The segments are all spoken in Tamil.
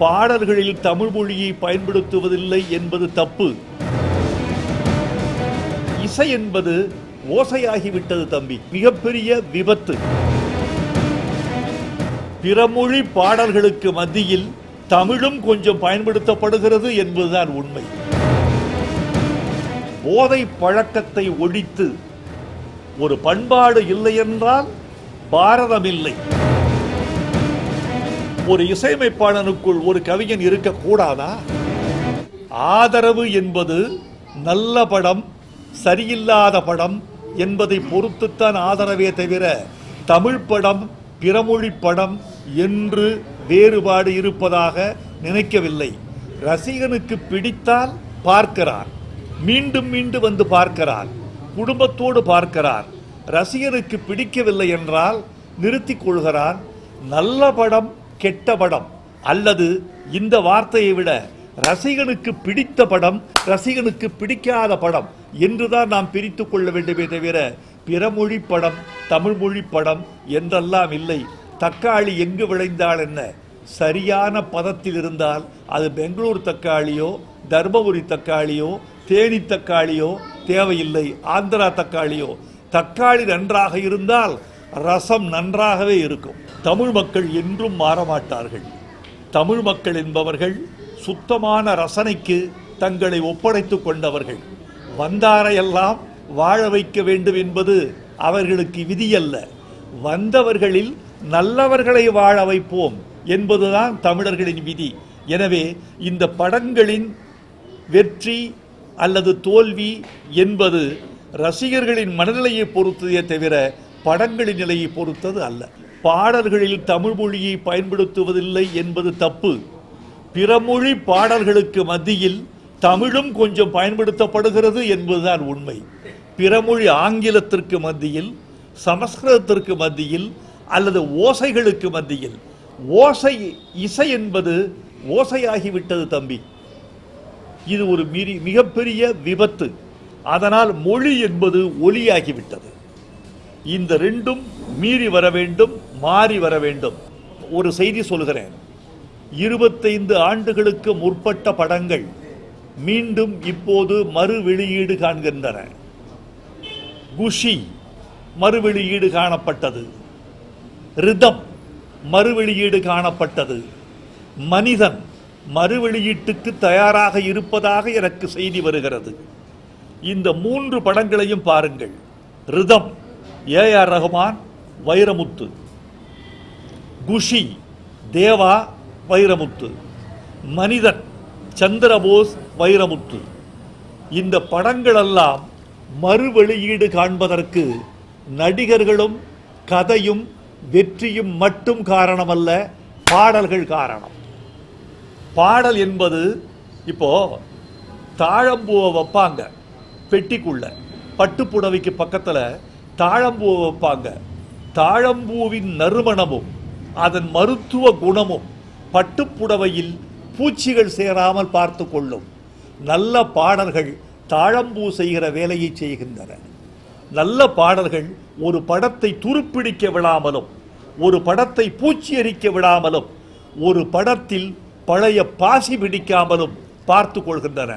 பாடல்களில் தமிழ் மொழியை பயன்படுத்துவதில்லை என்பது தப்பு. இசை என்பது ஓசையாகிவிட்டது தம்பி, மிகப்பெரிய விபத்து. பிறமொழி பாடல்களுக்கு மத்தியில் தமிழும் கொஞ்சம் பயன்படுத்தப்படுகிறது என்பதுதான் உண்மை. போதை பழக்கத்தை ஒழித்து ஒரு பண்பாடு இல்லை என்றால் பாரதம் இல்லை. ஒரு இசையமைப்பாளனுக்குள் ஒரு கவிஞன் இருக்கக்கூடாதா? ஆதரவு என்பது நல்ல படம், சரியில்லாத படம் என்பதை பொறுத்துத்தான் ஆதரவே தவிர தமிழ் படம் பிறமொழி படம் என்று வேறுபாடு இருப்பதாக நினைக்கவில்லை. ரசிகனுக்கு பிடித்தால் பார்க்கிறார், மீண்டும் மீண்டும் வந்து பார்க்கிறார், குடும்பத்தோடு பார்க்கிறார். ரசிகனுக்கு பிடிக்கவில்லை என்றால் நிறுத்திக் கொள்கிறான். நல்ல படம் கெட்ட படம் அல்லது இந்த வார்த்தையை விட ரசிகனுக்கு பிடித்த படம் ரசிகனுக்கு பிடிக்காத படம் என்றுதான் நாம் பிரித்து கொள்ள வேண்டுமே தவிர பிறமொழி படம் தமிழ் மொழி படம் என்றெல்லாம் இல்லை. தக்காளி எங்கு விளைந்தால் என்ன, சரியான பதத்தில் இருந்தால் அது பெங்களூர் தக்காளியோ தர்மபுரி தக்காளியோ தேனி தக்காளியோ தேவையில்லை, ஆந்திரா தக்காளியோ. தக்காளி நன்றாக இருந்தால் ரசம் நன்றாகவே இருக்கும். தமிழ் மக்கள் என்றும் மாறமாட்டார்கள். தமிழ் மக்கள் என்பவர்கள் சுத்தமான ரசனைக்கு தங்களை ஒப்படைத்துக் கொண்டவர்கள். வந்தாரையெல்லாம் வாழ வைக்க வேண்டும் என்பது அவர்களுக்கு விதியல்ல. வந்தவர்களில் நல்லவர்களை வாழ வைப்போம் என்பதுதான் தமிழர்களின் விதி. எனவே இந்த படங்களின் வெற்றி அல்லது தோல்வி என்பது ரசிகர்களின் மனநிலையை பொறுத்ததே தவிர படங்களின் நிலையை பொறுத்தது அல்ல. பாடல்களில் தமிழ் மொழியை பயன்படுத்துவதில்லை என்பது தப்பு. பிறமொழி பாடல்களுக்கு மத்தியில் தமிழும் கொஞ்சம் பயன்படுத்தப்படுகிறது என்பதுதான் உண்மை. பிறமொழி ஆங்கிலத்திற்கு மத்தியில், சமஸ்கிருதத்திற்கு மத்தியில் அல்லது ஓசைகளுக்கு மத்தியில். இசை என்பது ஓசையாகிவிட்டது தம்பி. இது ஒரு மிகப்பெரிய விபத்து. அதனால் மொழி என்பது ஒலியாகிவிட்டது. இந்த ரெண்டும் மீறி வர வேண்டும், மாறி வர வேண்டும். ஒரு செய்தி சொல்கிறேன். 25 ஆண்டுகளுக்கு முற்பட்ட படங்கள் மீண்டும் இப்போது மறு வெளியீடு காண்கின்றன. குஷி மறு வெளியீடு காணப்பட்டது, ரிதம் மறு வெளியீடு காணப்பட்டது, மனிதன் மறு வெளியீட்டுக்கு தயாராக இருப்பதாக எனக்கு செய்தி வருகிறது. இந்த 3 படங்களையும் பாருங்கள். Rhythm A R. ரஹ்மான் வைரமுத்து, குஷி தேவா வைரமுத்து, மனிதன் சந்திரபோஸ் வைரமுத்து. இந்த படங்களெல்லாம் மறு வெளியீடு காண்பதற்கு நடிகர்களும் கதையும் வெற்றியும் மட்டும் காரணமல்ல, பாடல்கள் காரணம். பாடல் என்பது இப்போ தாழம்பூவை வைப்பாங்க பெட்டிக்குள்ள, பட்டுப்புடவைக்கு பக்கத்தில் தாழம்பூவை வைப்பாங்க. தாழம்பூவின் நறுமணமும் அதன் மருத்துவ குணமும் பட்டுப்புடவையில் பூச்சிகள் சேராமல் பார்த்து கொள்ளும். நல்ல பாடல்கள் தாழம்பூ செய்கிற வேலையை செய்கின்றன. நல்ல பாடல்கள் ஒரு படத்தை துருப்பிடிக்க விடாமலும், ஒரு படத்தை பூச்சி எரிக்க விடாமலும், ஒரு படத்தில் பழைய பாசி பிடிக்காமலும் பார்த்து கொள்கின்றன.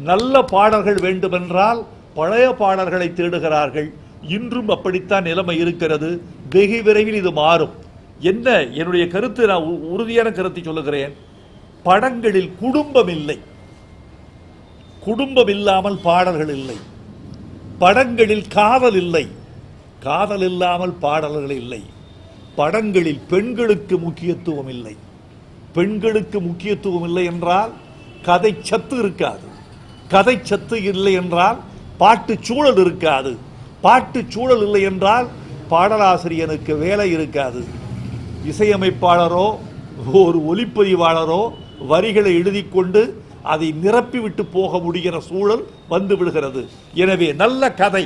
நல்ல பாடல்கள் வேண்டுமென்றால் பழைய பாடல்களை தேடுகிறார்கள். இன்றும் அப்படித்தான் நிலைமை இருக்கிறது. வெகு விரைவில் இது மாறும். என்ன என்னுடைய கருத்து, நான் உறுதியான கருத்தை சொல்லுகிறேன். படங்களில் குடும்பம் இல்லை. குடும்பம் இல்லாமல் பாடல்கள் இல்லை. படங்களில் காதல் இல்லை. காதல் இல்லாமல் பாடல்கள் இல்லை. படங்களில் பெண்களுக்கு முக்கியத்துவம் இல்லை. பெண்களுக்கு முக்கியத்துவம் இல்லை என்றால் கதை சத்து இருக்காது. கதை சத்து இல்லை என்றால் பாட்டு சூழல் இருக்காது. பாட்டு சூழல் இல்லை என்றால் பாடலாசிரியனுக்கு வேலை இருக்காது. இசையமைப்பாளரோ ஒரு ஒலிப்பதிவாளரோ வரிகளை எழுதி கொண்டு அதை நிரப்பிவிட்டு போக முடிகிற சூழல் வந்து விடுகிறது. எனவே நல்ல கதை,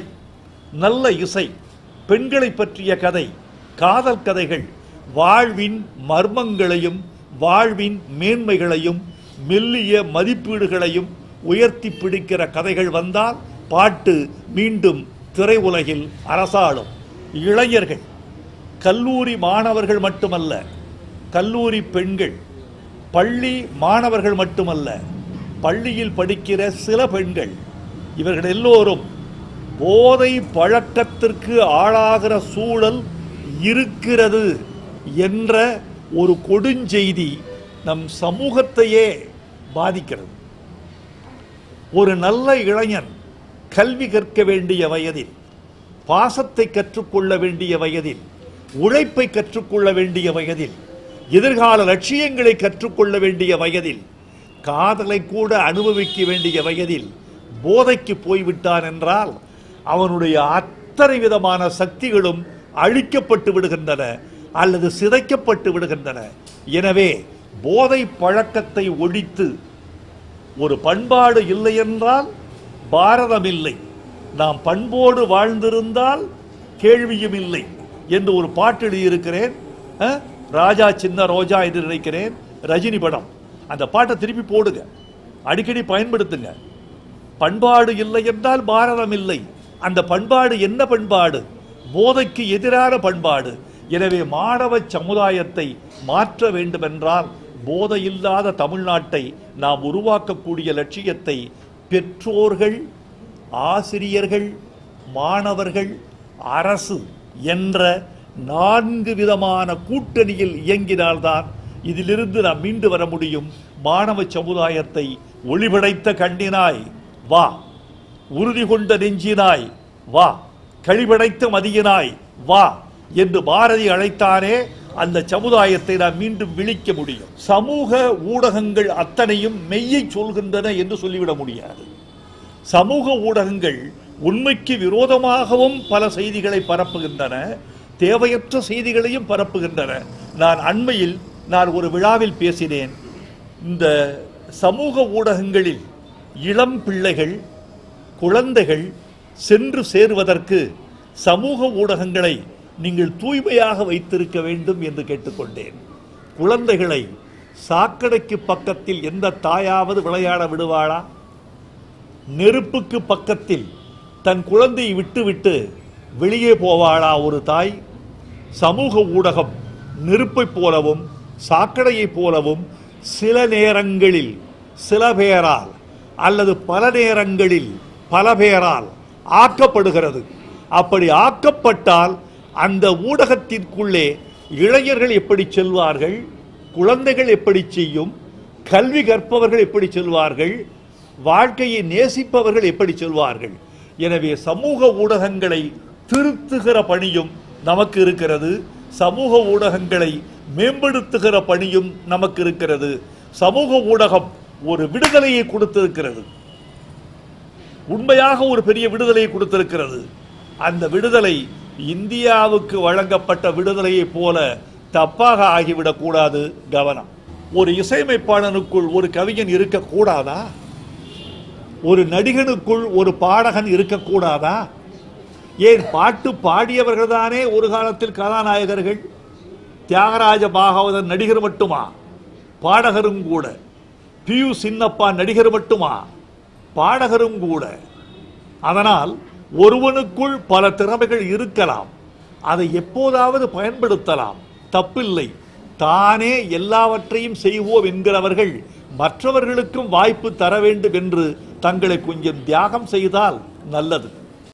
நல்ல இசை, பெண்களை பற்றிய கதை, காதல் கதைகள், வாழ்வின் மர்மங்களையும் வாழ்வின் மேன்மைகளையும் மெல்லிய மதிப்பீடுகளையும் உயர்த்தி பிடிக்கிற கதைகள் வந்தால் பாட்டு மீண்டும் திரையுலகில் அரசாளும். இளைஞர்கள், கல்லூரி மாணவர்கள் மட்டுமல்ல, கல்லூரி பெண்கள், பள்ளி மாணவர்கள் மட்டுமல்ல, பள்ளியில் படிக்கிற சில பெண்கள், இவர்கள் எல்லோரும் போதை பழக்கத்திற்கு ஆளாகிற சூழல் இருக்கிறது என்ற ஒரு கொடுஞ்செய்தி நம் சமூகத்தையே பாதிக்கிறது. ஒரு நல்ல இளைஞன் கல்வி கற்க வேண்டிய வயதில், பாசத்தை கற்றுக்கொள்ள வேண்டிய வயதில், உழைப்பை கற்றுக்கொள்ள வேண்டிய வயதில், எதிர்கால லட்சியங்களை கற்றுக்கொள்ள வேண்டிய வயதில், காதலை கூட அனுபவிக்க வேண்டிய வயதில் போதைக்கு போய்விட்டான் என்றால் அவனுடைய அத்தனை விதமான சக்திகளும் அழிக்கப்பட்டு விடுகின்றன அல்லது சிதைக்கப்பட்டு விடுகின்றன. எனவே போதை பழக்கத்தை ஒழித்து, ஒரு பண்பாடு இல்லை என்றால் பாரதம் இல்லை, நாம் பண்போடு வாழ்ந்திருந்தால் கேள்வியும் இல்லை என்று ஒரு பாட்டு எழுதியிருக்கிறேன். ராஜா சின்ன ரோஜா என்று நினைக்கிறேன், ரஜினி படம். அந்த பாட்டை திருப்பி போடுங்க, அடிக்கடி பயன்படுத்துங்க. பண்பாடு இல்லை என்றால் பாரதம் இல்லை. அந்த பண்பாடு என்ன பண்பாடு? போதைக்கு எதிரான பண்பாடு. எனவே மாணவ சமுதாயத்தை மாற்ற வேண்டுமென்றால் போதையில்லாத தமிழ்நாட்டை நாம் உருவாக்கக்கூடிய லட்சியத்தை பெற்றோர்கள், ஆசிரியர்கள், மாணவர்கள், அரசு என்ற 4 விதமான கூட்டணியில் இயங்கினால்தான் இதிலிருந்து நாம் மீண்டு வர முடியும். மாணவ சமுதாயத்தை ஒளிபடைத்த கண்ணினாய் வா, உறுதி கொண்ட நெஞ்சினாய் வா, கழிபடைத்த மதியினாய் வா என்று பாரதி அழைத்தாரே, அந்த சமுதாயத்தை நாம் மீண்டும் விழிக்க முடியும். சமூக ஊடகங்கள் அத்தனையும் மெய்யை சொல்கின்றன என்று சொல்லிவிட முடியாது. சமூக ஊடகங்கள் உண்மைக்கு விரோதமாகவும் பல செய்திகளை பரப்புகின்றன, தேவையற்ற செய்திகளையும் பரப்புகின்றன. நான் அண்மையில் ஒரு விழாவில் பேசினேன். இந்த சமூக ஊடகங்களில் இளம் பிள்ளைகள், குழந்தைகள் சென்று சேருவதற்கு சமூக ஊடகங்களை நீங்கள் தூய்மையாக வைத்திருக்க வேண்டும் என்று கேட்டுக்கொண்டேன். குழந்தைகளை சாக்கடைக்கு பக்கத்தில் எந்த தாயாவது விளையாட விடுவாளா? நெருப்புக்கு பக்கத்தில் தன் குழந்தையை விட்டுவிட்டு வெளியே போவாளா ஒரு தாய்? சமூக ஊடகம் நெருப்பை போலவும் சாக்கடையை போலவும் சில நேரங்களில் சில பேரால் அல்லது பல நேரங்களில் பல பேரால் ஆக்கப்படுகிறது. அப்படி ஆக்கப்பட்டால் அந்த ஊடகத்திற்குள்ளே இளைஞர்கள் எப்படி செல்வார்கள்? குழந்தைகள் எப்படி செய்யும்? கல்வி கற்பவர்கள் எப்படி செல்வார்கள்? வாழ்க்கையை நேசிப்பவர்கள் எப்படி செல்வார்கள்? எனவே சமூக ஊடகங்களை திருத்துகிற பணியும் நமக்கு இருக்கிறது. சமூக ஊடகங்களை மேம்படுத்துகிற பணியும் நமக்கு இருக்கிறது. சமூக ஊடகம் ஒரு விடுதலையை கொடுத்திருக்கிறது, உண்மையாக ஒரு பெரிய விடுதலையை கொடுத்திருக்கிறது. அந்த விடுதலை இந்தியாவுக்கு வழங்கப்பட்ட விடுதலையை போல தப்பாக ஆகிவிடக் கூடாது. கவனம். ஒரு இசையமைப்பாளனுக்குள் ஒரு கவிஞன் இருக்கக்கூடாதா? ஒரு நடிகனுக்குள் ஒரு பாடகன் இருக்கக்கூடாதா? ஏன் பாட்டு பாடியவர்கள் தானே ஒரு காலத்தில் கதாநாயகர்கள். தியாகராஜ பாகவதன் நடிகர் மட்டுமா? பாடகரும் கூட. பியு சின்னப்பா நடிகர் மட்டுமா? பாடகரும் கூட. அதனால் ஒருவனுக்குள் பல திறமைகள் இருக்கலாம், அதை எப்போதாவது பயன்படுத்தலாம், தப்பில்லை. தானே எல்லாவற்றையும் செய்வோம் என்கிறவர்கள் மற்றவர்களுக்கும் வாய்ப்பு தர வேண்டும் என்று தங்களை கொஞ்சம் தியாகம் செய்தால் நல்லது.